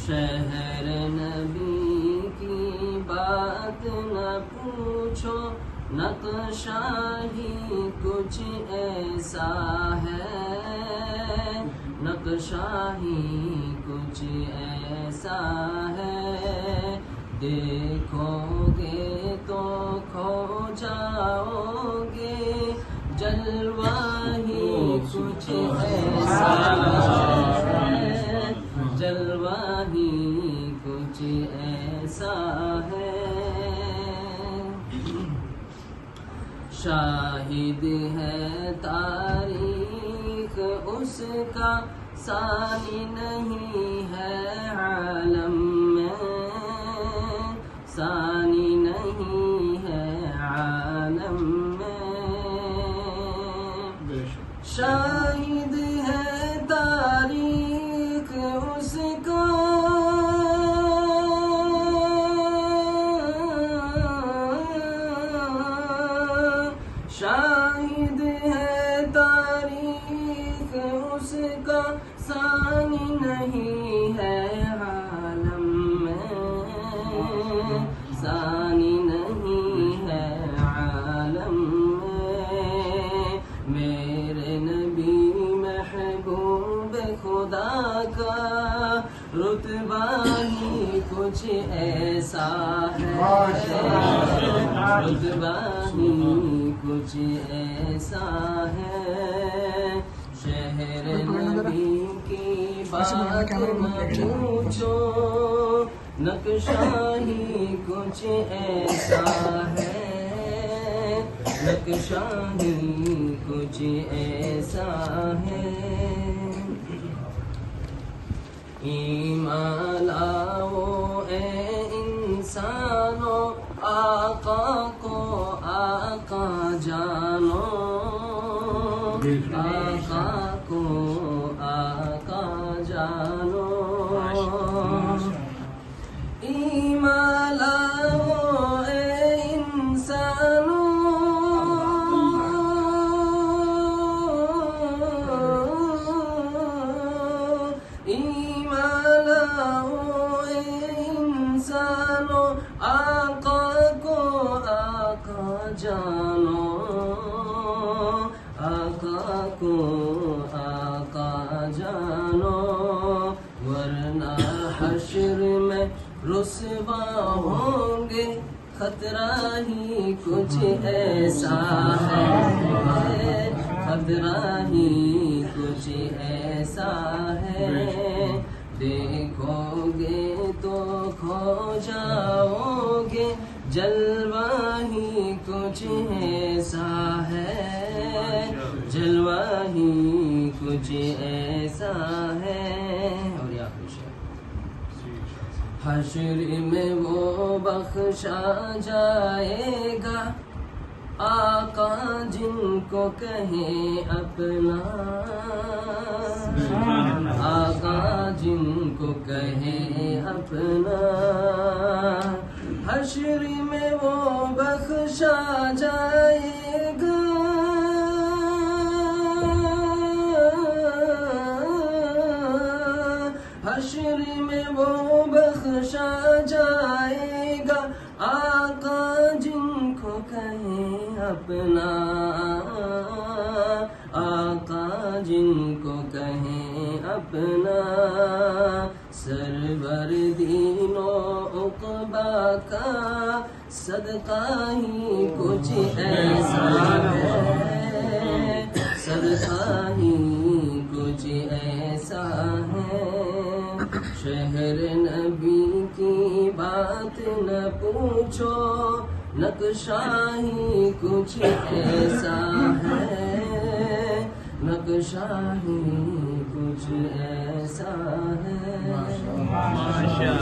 شہر نبی کی بات نہ پوچھو، نقشہ ہی کچھ ایسا ہے، نقشہ ہی کچھ ایسا ہے، دیکھو گے تو کھو جاؤ گے، جلوہ ہی کچھ ایسا ہے، جلوہ ہی کچھ ایسا ہے۔ شاہد ہے تاریخ اس کا، ثانی نہیں ہے عالم میں، ثانی نہیں ہے عالم میں۔ شاہد ہے تاریخ اس کا، شاہد ہے تاریخ اس کا، ثانی نہیں ہے عالم میں، ثانی نہیں ہے عالم میں۔ میرے نبی محبوب خدا کا رتبہ ہی کچھ ایسا ہے، رتبہ ہی کچھ ایسا ہے۔ شہر نبی کی بات نہ پوچھو، نقشہ ہی کچھ ایسا ہے، نقشہ ہی کچھ ایسا ہے۔ ایمان لاؤ اے انسانو، آقا کو آقا جانو، آقا کو آقا جانو۔ ایمان لاؤ اے انسانو، ایمان لاؤ اے انسانو، آقا کو آقا جانو، آقا کو آقا جانو، ورنہ حشر میں رسوا ہوں گے، خطرہ ہی کچھ ایسا ہے، خطرہ ہی کچھ ایسا ہے، دیکھو گے تو کھو جاؤ گے، جلوہ ہی کچھ ایسا ہے، جلوہ ہی کچھ ایسا ہے۔ اور یہ آخری شعر، حشر میں وہ بخشا جائے گا، آقا جن کو کہیں اپنا، آقا جن کو کہیں اپنا، حشر میں وہ بخشا جائے گا، حشر میں وہ بخشا جائے گا، آقا جن کو کہیں اپنا، آقا جن کو کہیں اپنا، سرور دین و عقبیٰ کا صدقہ ہی کچھ ایسا ہے، صدقہ ہی کچھ ایسا ہے۔ شہر نبی کی بات نہ پوچھو، نقشہ ہی کچھ ایسا ہے، نقشہ ہی کچھ ایسا ہے۔